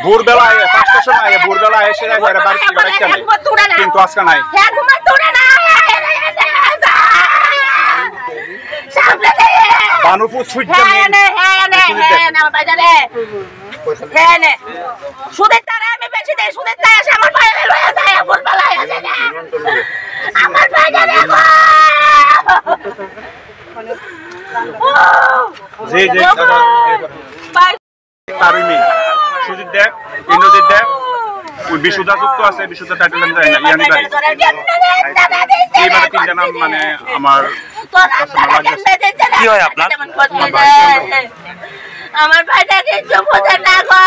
ভোরবেলা 5টার সময় ভোরবেলা এসে কিন্তু আজকে নাই বানুপুর সূর্য সুদের তারা আমি বেশি দেই সুদের তারা এসে আমার পায়ে লয়ে যায় ভোরবেলায় আসে না আমার পায়ে দেখো জি জি তারিমি সুজিত দেব ইন্দ্রজিৎ দেব ওই বিশুদ্ধা যুক্ত আছে বিশুদ্ধ টাইটেল আমি জানি না ইয়ানি বাড়ি এইবারে তিনটা নাম মানে আমার কি হয় আপনার আমার ভাইটা কিছু বোঝে না গো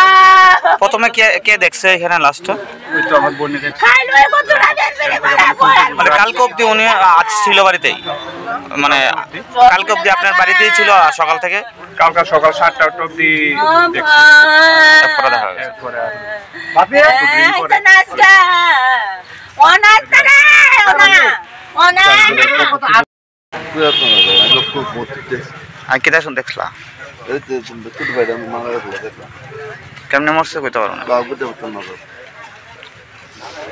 প্রথমে কে দেখছে এখানে লাস্ট ওই তো আমার বোন দেখছে মানে কালকে অবধি উনি আজ ছিল বাড়িতেই মানে কালকে অবধি আপনার বাড়িতেই ছিল সকাল থেকে কালকে সকাল 7টা অবধি দেখছি তারপরে দেখা গেছে আর কেটা শুন দেখলা কেমনে মরছে কইতে পারো না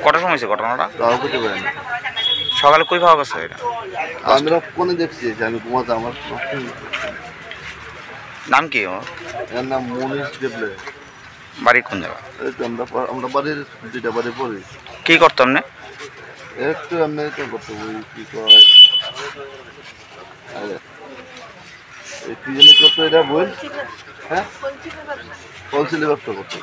কটার সময় হয়েছে ঘটনাটা সকালে কই পাওয়া গেছে এটা আমরা কোনে দেখছি আমি ঘুমাতে আমার নাম কি ওর এর নাম মনীষ দেবলে বাড়ি কোন জায়গা আমরা বাড়ির দুইটা বাড়ি পড়ি কি করতাম না একটু আমি তো করতে বই কি কয় এই কি জানি করতে এটা বই হ্যাঁ কলসিলে ব্যবসা করতে